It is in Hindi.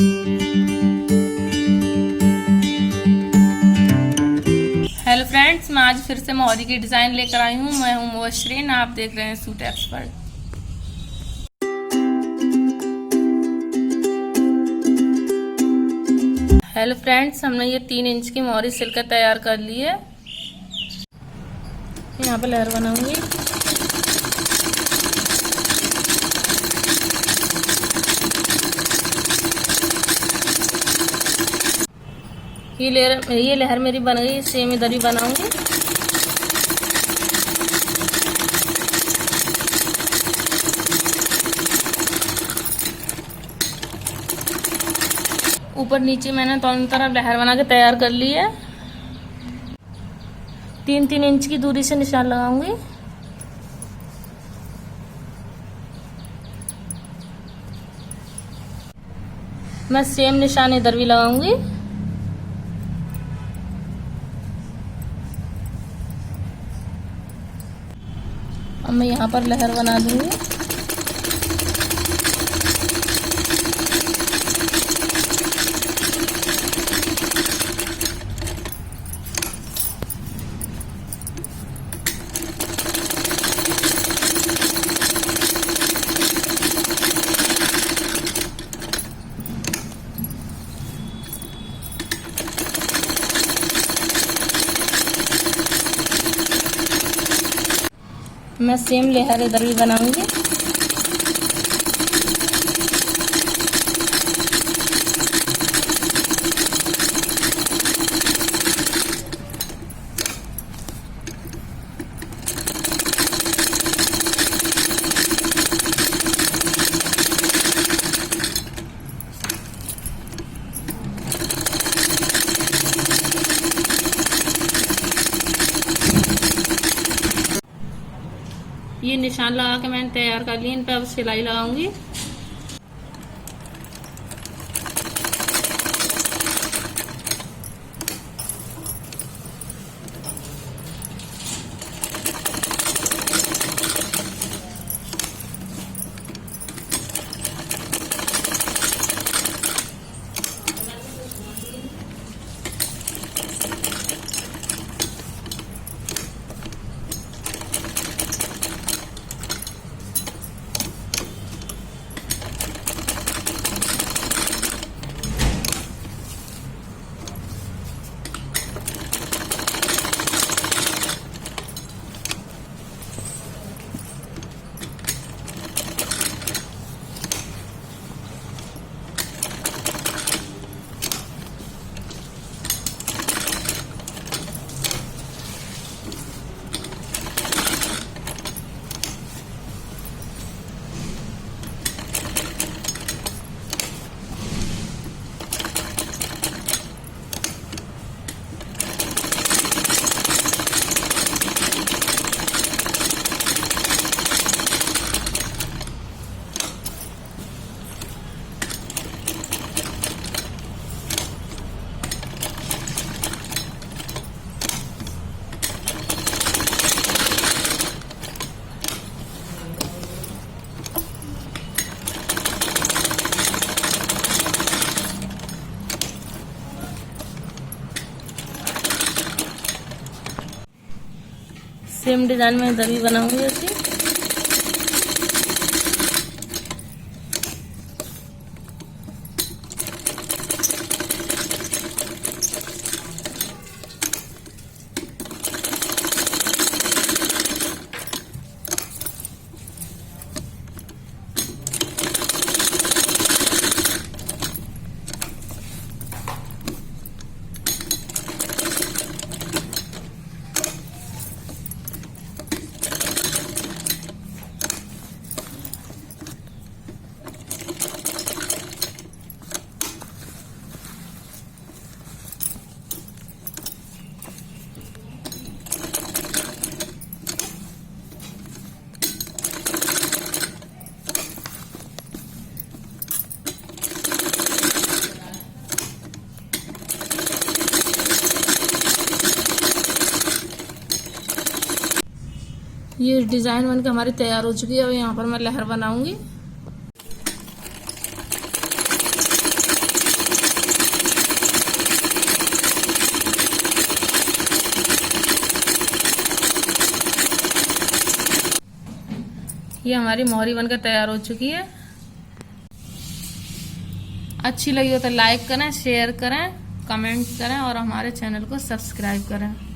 हेलो फ्रेंड्स, मैं आज फिर से मोहरी की डिज़ाइन लेकर आई हूँ। मैं हूँ मोहरी, आप देख रहे हैं सूट एक्सपर्ट। हेलो फ्रेंड्स, हमने ये 3 इंच की मोहरी सिलकर तैयार कर ली है। यहाँ पर लहर बनाऊंगी। ये लहर मेरी बन गई, सेम इधर भी बनाऊंगी। ऊपर नीचे मैंने दोनों तरफ लहर बना के तैयार कर ली है। 3-3 इंच की दूरी से निशान लगाऊंगी। मैं सेम निशान इधर भी लगाऊंगी। अब मैं यहाँ पर लहर बना दूंगी। मैं सेम लहर इधर भी बनाऊंगी। ये निशान लगा के मैंने तैयार कर लिए। इन पे अब सिलाई लगाऊंगी। सेम डिजाइन में इधर भी बनाऊंगी ऐसी। ये डिज़ाइन बनकर हमारी तैयार हो चुकी है। अब यहाँ पर मैं लहर बनाऊंगी। ये हमारी मोहरी बनकर तैयार हो चुकी है। अच्छी लगी हो तो लाइक करें, शेयर करें, कमेंट करें और हमारे चैनल को सब्सक्राइब करें।